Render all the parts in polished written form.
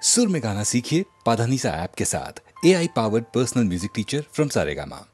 सुर में गाना सीखिए पाधानीसा ऐप के साथ। AI powered personal music teacher from Saregama.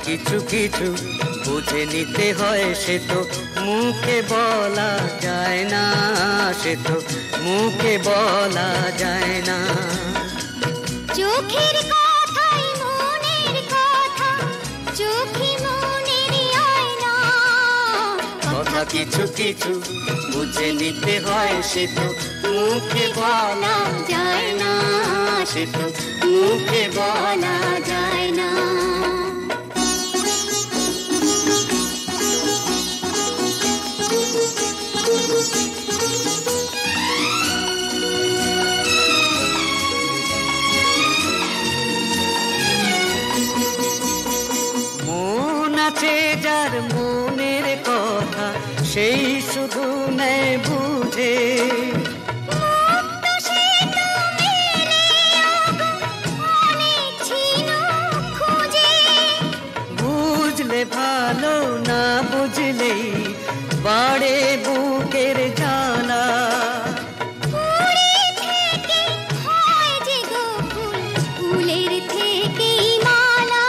কিছু কিছু বুঝে নিতে হয়, সে তো মুখে বলা যায় না, সে তো মুখে বলা যায় না। চোখের কথাই মনের কথা, চোখে মনের আয়না। কথা কিছু কিছু বুঝে নিতে হয়, সে তো মুখে বলা যায় না, সে তো মুখে বলা যায় না। মন আছে যার মনের কথা, সেই শুধু নেয় বুঝে। বুঝলে ভালো, না বুঝলেই বাড়ে বুকের জ্বালা। ফুলের থেকেই মালা।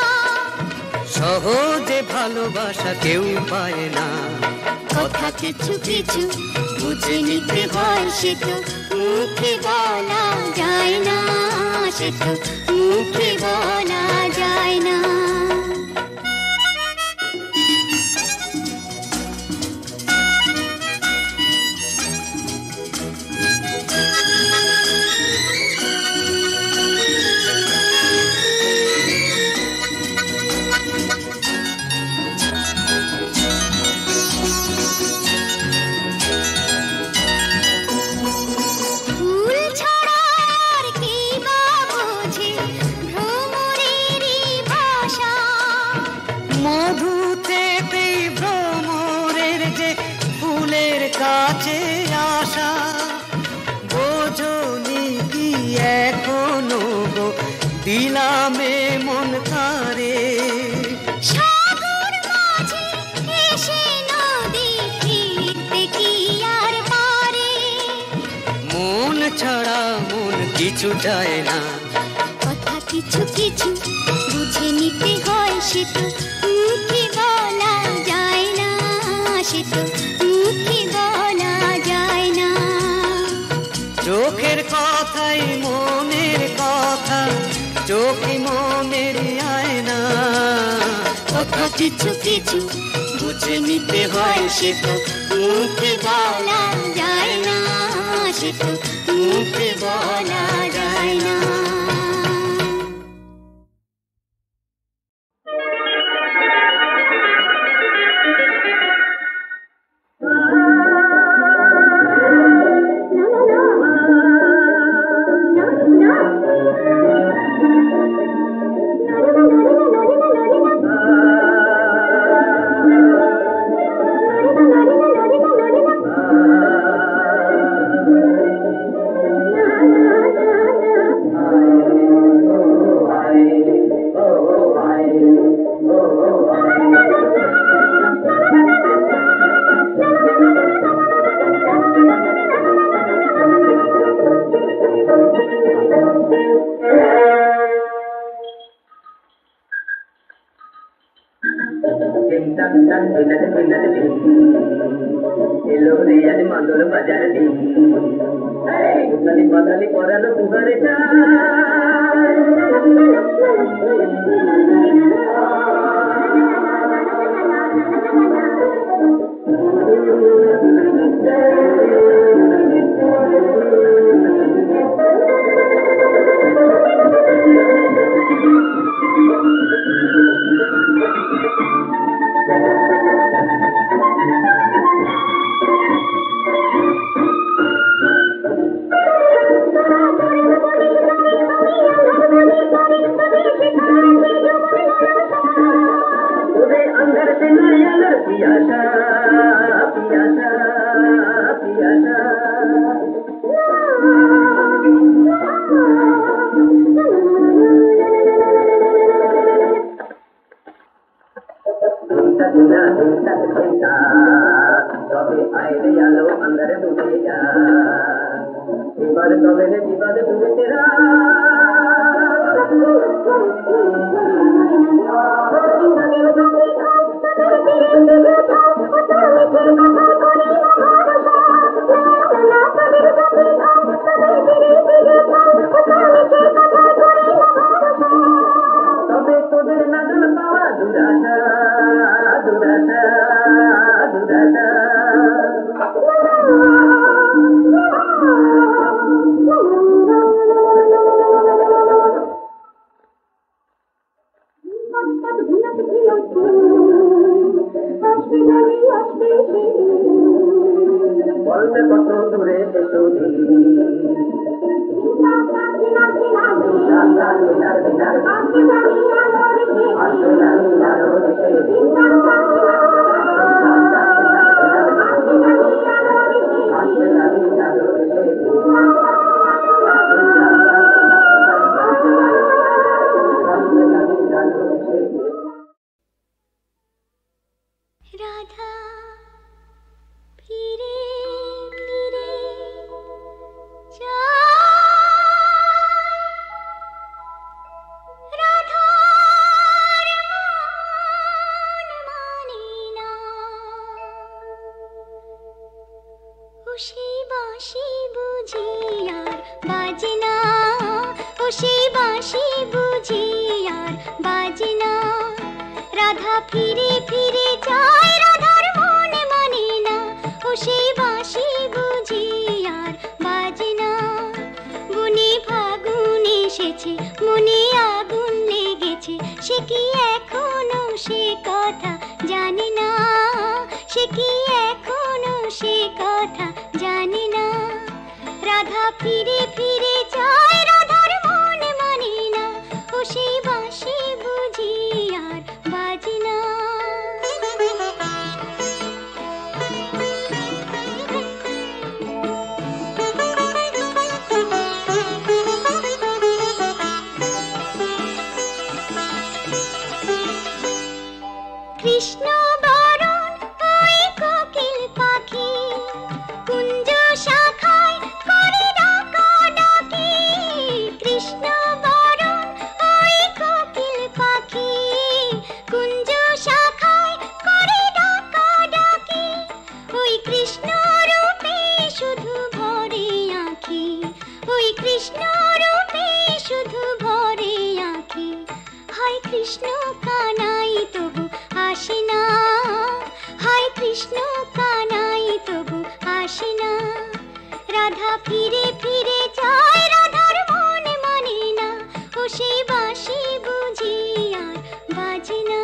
সহজে ভালোবাসা কেউ পায় না, কথা কিছু কিছু বুঝে নিতে হয়, সে তো মুখে বলা যায় না, সে তো মুখে বলা যায় না। কাছে আসা বোঝনি কি এখনো গো দিলামে মন তারে। সাগর মাঝে এসে নদী ফিরতে কি আর পারে, মন ছাড়া মন কিছু চায় না, কথা কিছু কিছু বুঝে নিতে হয়, সে তো মুখে বলা যায় না, সে তো মুখে বলা যায় না। চোখের কথাই মনের কথা, চোখে মনের আয়না, কথা কিছু কিছু বুঝে নিতে হয়, সে তো মুখে বলা যায় না, সে তো মুখে বলা যায় না। বাঁশি বুঝি আর বাজে না। রাধা ফিরে ফিরে যায়, রাধার মনে মানে না, ও সেই বাঁশি বুঝি আর বাজে না। বনে ফাগুন এসেছে, মনে আগুন লেগেছে, সে কি এখনো সে কথা জানে না, সে কি এখনো সে কথা জানে না। রাধা ফিরে ফিরে যায়, রাধার মনে মানে না, ও সেই বাঁশি বুঝি আর বাজে না। কৃষ্ণ বরণ ওই কোকিল পাখি, কুঞ্জ শাখায় করে ডাকাডাকি। কৃষ্ণ বরণ ওই কোকিল পাখি, কুঞ্জ শাখায় করে ডাকাডাকি। ওই কৃষ্ণ রূপে শুধু ভরে আঁখি, ওই কৃষ্ণ রূপে শুধু ভরে আঁখি। হায় কৃষ্ণ কানাই তবু আসে না, হায় কৃষ্ণ কানাই তবু আসে না। রাধা ফিরে ফিরে যায়, রাধার মনে মানে না, ও সেই বাঁশি বুঝি আর বাজে না।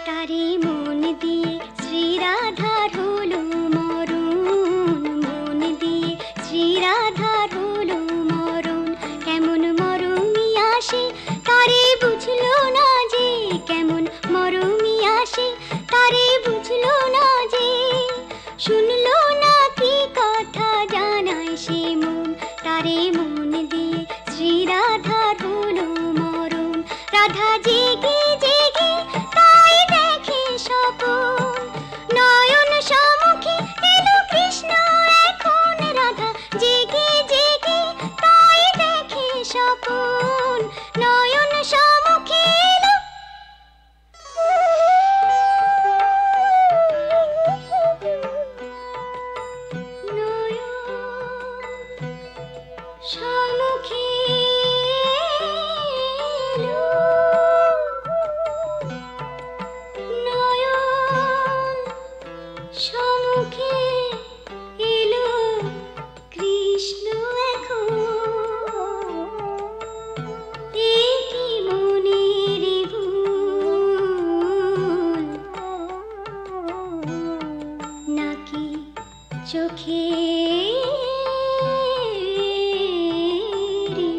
তারে মন দিয়ে শ্রীরাধার হলো মরণ, মন দিয়ে শ্রীরাধার হলো মরণ। কেমন মরমি আসে তারে বুঝলো না যে, কেমন মরমি আসে তারে বুঝলো না যে। শুনলো না কি কথা জানায় সে মন, তারে মন দিয়ে শ্রীরাধার হলো মরণ। রাধা জেগে জেগে তাই দেখে স্বপন, নয়ন সম্মুখে এলো কৃষ্ণ এখন। রাধা জেগে জেগে তাই দেখে স্বপন, নয়ন সম্মুখে এলো। নয়ন সম্মুখে এলো, নয়ন সম্মুখে এলো কৃষ্ণ এখন। এ কি মনের ভুল, নাকি চোখের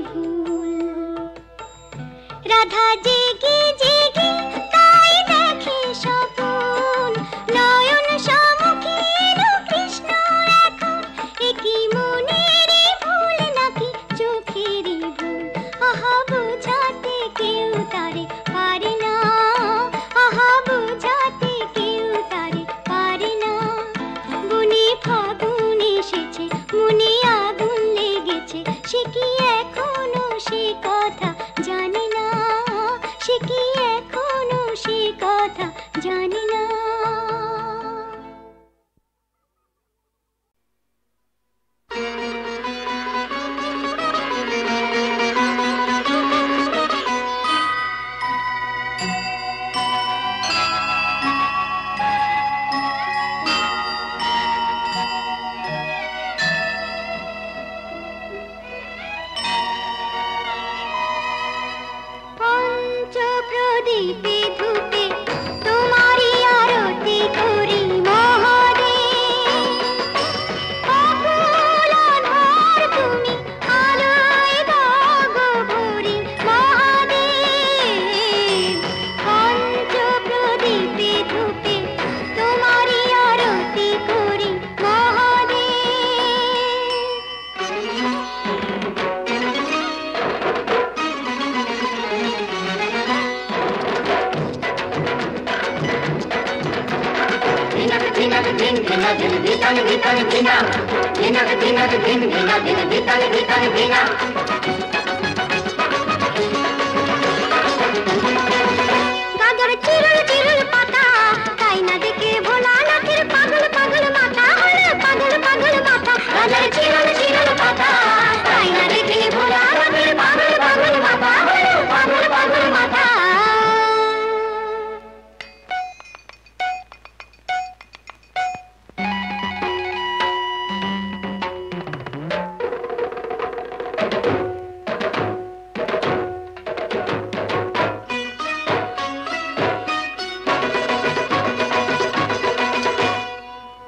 ভুল? রাধা জেগে জেগে তাই দেখে স্বপন, নয়ন সম্মুখে এলো কৃষ্ণ এখন। এ কি মনের ভুল, নাকি চোখের ভুল? আহা বোঝাতে কেউ তারে পারে না, আহা বোঝাতে কেউ তারে পারে না। বনে ফাগুন এসেছে, মনে আগুন লেগেছে, সে কি এখনো সে কথা জানে না, সে কি এখনো সে কথা জানে না। পঞ্চপ্রদীপে ধূপে তোমারি আরতি করি মহাদেব। অকুল আধার তুমি আলোয় দাগো ভরি মহাদেব। পঞ্চপ্রদীপে ধূপে তোমারি আরতি করি মহাদেব।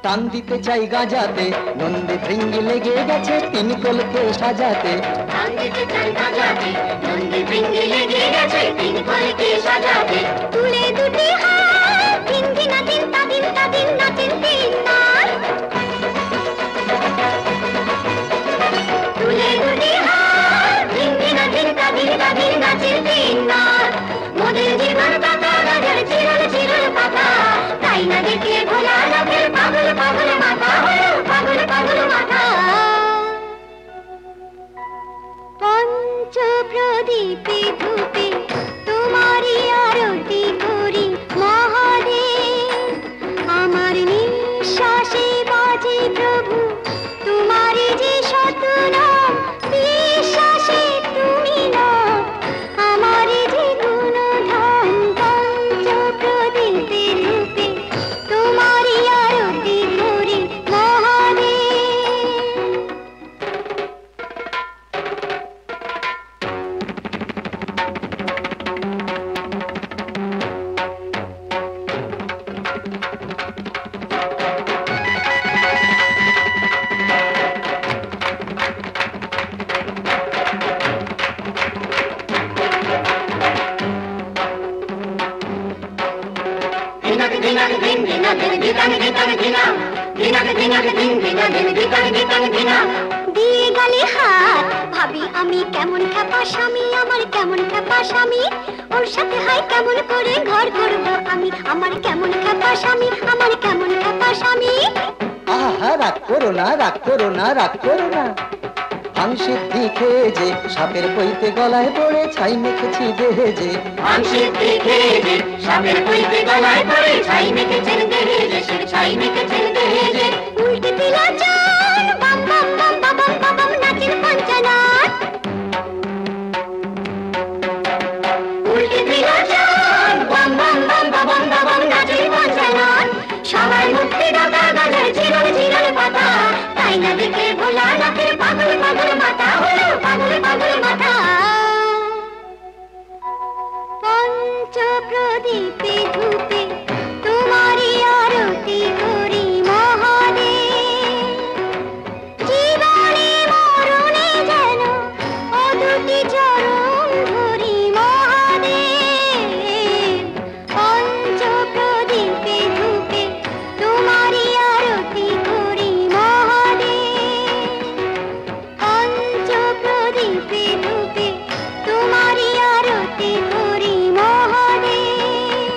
প্রাণ দিতে চাই গাজাতে, নন্দে ভৃঙ্গি লেগে গেছে তিন কলকে সাজাতে। প্রাণ দিতে চাই গাজাতে, নন্দে ভৃঙ্গি লেগে গেছে তিন কলকে সাজাতে। তুলে দুটি হাত দিন দিনা দিন তাদিন তাদিন নাচেন তিন নাচ। তুলে দুটি হাত দিন দিনা দিন তাদিন তাদিন নাচেন তিন নাচ। মোদের জীবন পাতা রাজার চিরল চিরল পাতা, তাই না দেখে ভোলা লোকের পাগল পাগল মাথা হলো পাগল পাগল মাথা। পঞ্চ প্রদীপে ধূপে তোমারই আরতি করি মহাদেব। আমার নিঃশ্বাসে বাজে প্রভু তোমারই যে শত নাম, বিশ্বাসে তুমি না আমারই যে গুণধাম। পঞ্চ প্রদীপে ধূপে তোমারই আরতি করি মহাদেব। দিয়ে গেলে হাত ভাবি আমি কেমন খ্যাপা স্বামী, আমার কেমন খ্যাপা স্বামী। ওর সাথে হাই কেমন করে ঘর করবো আমি, আমার কেমন খ্যাপা স্বামী, আমার কেমন খ্যাপা স্বামী। আহা রাগ করো না, রাগ করো না, রাগ করো না। আংশিদ্ধি খেয়ে যে সাপের পইতে গলায় পড়ে ছাই মেখেছি দেহে যে। আংশিদ্ধি খেয়ে যে সাপের পইতে গলায় পড়ে ছাই মেখেছেন দেহে যে, সে ছাই মেখেছেন দেহে যে। উল্টে দিলা চান বাম বাম বাম বাবাম বাবাম নাচেন পঞ্চনাথ। উল্টে দিলা চান বাম বাম বাম বাবাম বাবাম নাচেন পঞ্চনাথ। সবাই মুক্তি দাতা গাছের চিরল চিরল পাতা, তাই না দেখে ভোলা লোকের পাগল পাগল মাথা হলো পাগল পাগল মাথা। পঞ্চ প্রদীপে ধূপে তোমারই আরতি করি মহাদেব। জীবনে মরণে যেন ও দুটি চরণ ধরি মহাদেব। পঞ্চ প্রদীপে ধূপে তোমারই আরতি করি মহাদেব। পঞ্চ প্রদীপে ধূপে তোমারই আরতি করি মহাদেব।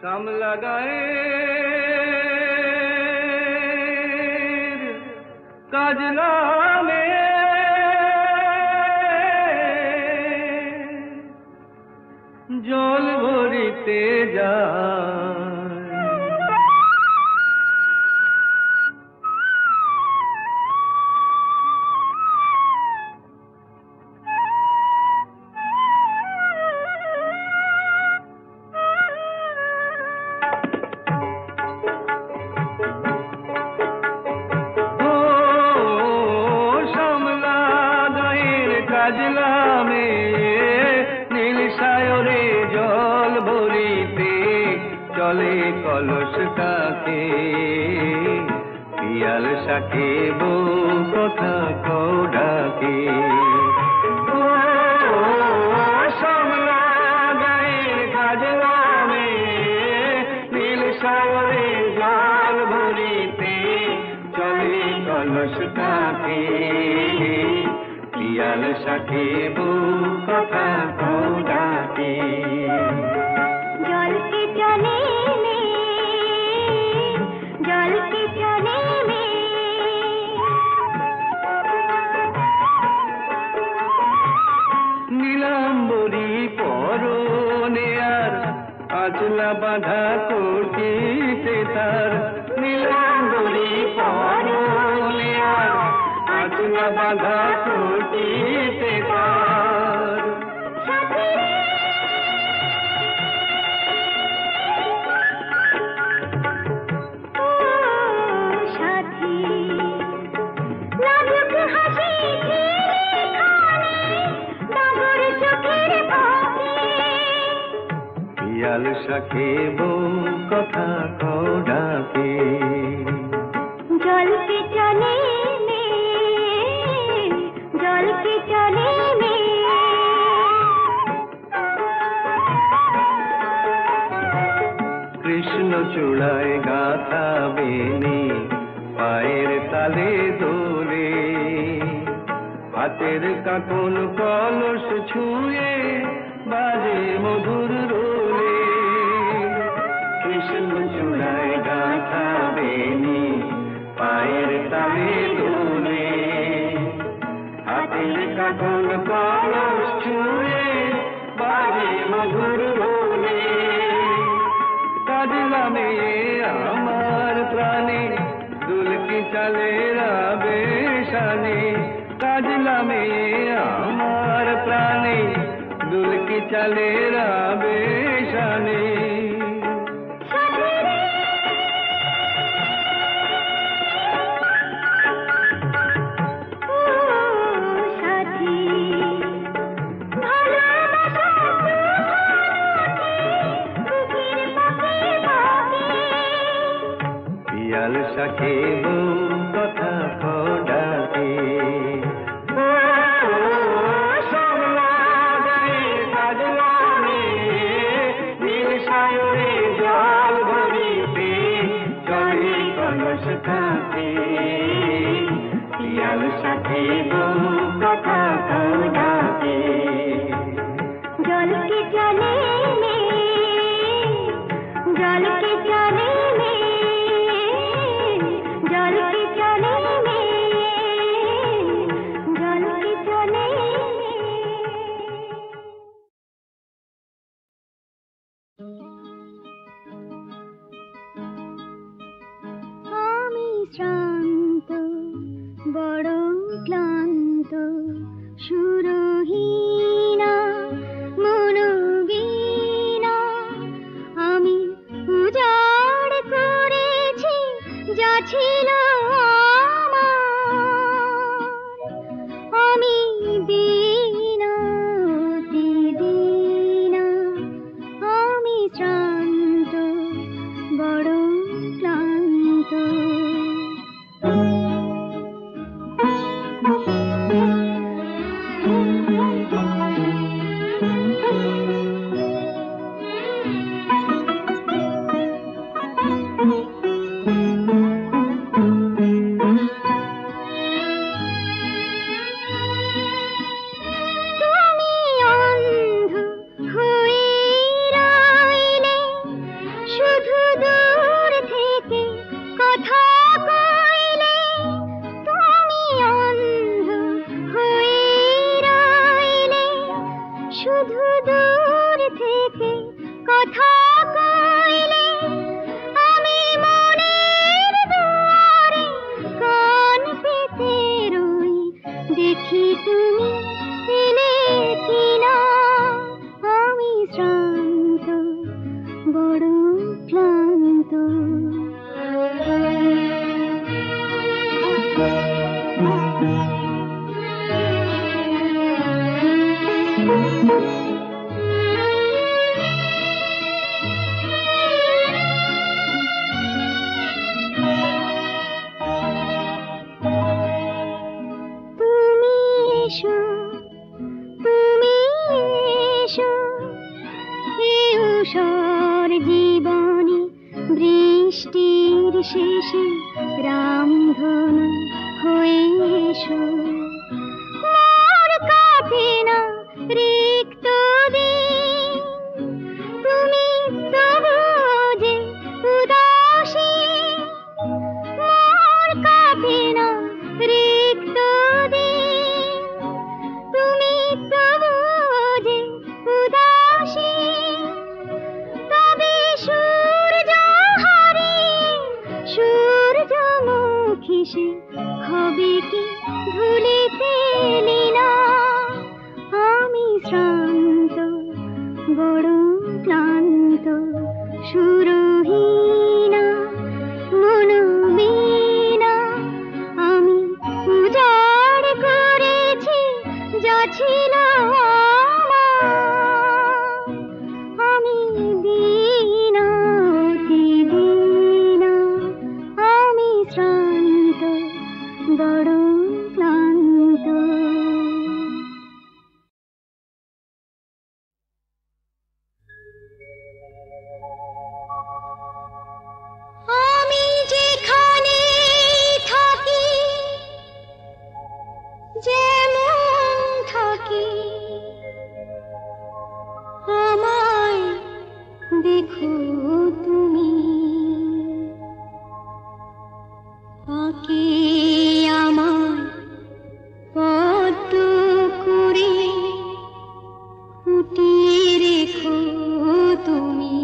शाम लगाए काजला में জল ভরিতে যায় চলে কলস কাকে পিয়াল শাকে বউ কথা কও ডাকে সমলা গায়ের কাজলামে নীল সাগরে জল ভরিতে চলে কলস কাকে পিয়াল শাকে বউ কথা কও ডাকে জল के चले में जल के चले में নীলাম্বরী পরনে আর আচলা বাঁধা কোটিতে তার নীলাম্বরী পরনে আর আচলা বাঁধা কোটিতে তার পিয়াল শাকে বউ কথা কও ডাকে जल के चले में जल के चले में কৃষ্ণ চূড়ায় গাথা বেনি পায়ের তালে দোলে হাতের কাকন কলস ছুঁয়ে বাজে মধুর রোলে কৃষ্ণ চূড়ায় গাথা বেনি পায়ের তালে দোলে হাতের কাকন কলস ছুঁয়ে বাজে মধুর রোলে কাজলা মেয়ে আমার প্রাণে দুলকি চালে রাবে শানে কাজলা মেয়ে আমার প্রাণে দুলকি চালে রাবে শানে পিয়াল শাকে বউ কথা কও ডাকে সমলা গায়ের কাজলামে নীল সাগরে জল ভরিতে চলে কলস কাকে পিয়াল শাকে বউ কথা কও ডাকে जल के चले में जल के चले में जल के चले में जल के चले আমি শ্রান্ত বড় ক্লান্ত সুরহীনা মনোবীনা আমি উজাড় করেছি যা ছিল আমার আমি দীনা অতি দীনা আমি শ্রান্ত বড় ক্লান্ত সৃষ্টির শেষে রামধনু হয়ে এসো মোর কাঁপে না রিক্ত দিন তুমি তবু যে উদাসী মোর কাঁপে না রিক্ত দিন তুমি তবু যে উদাসী তবে সূর্যমুখী সে হবে কি ভুলিতে লীলা আমি শ্রান্ত বড় ক্লান্ত সুরহীনা মনোবীণা আমি উজাড় করেছি যা ছিল আমি দীনা অতি দীনা আমি শ্রান্ত বড় ক্লান্ত আমি যেখানে থাকি যেমন থাকি আমায় দেখো তুমি আঁকে আমায় পদ্ম করে ফুটিয়ে রেখো তুমি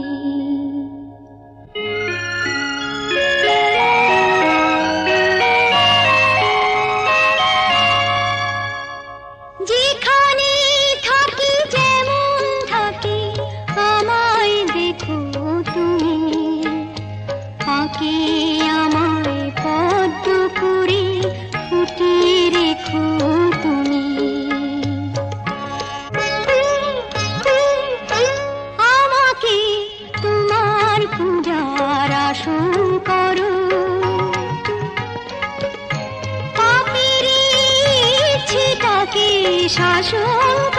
যেখানে থাকি যেমন থাকি আমায় দেখো তুমি আঁকে আমায় পদ্ম করে ফুটিয়ে রেখো তুমি আমাকে তোমার পূজার আসন করো পাপের ইচ্ছেটাকে শাসন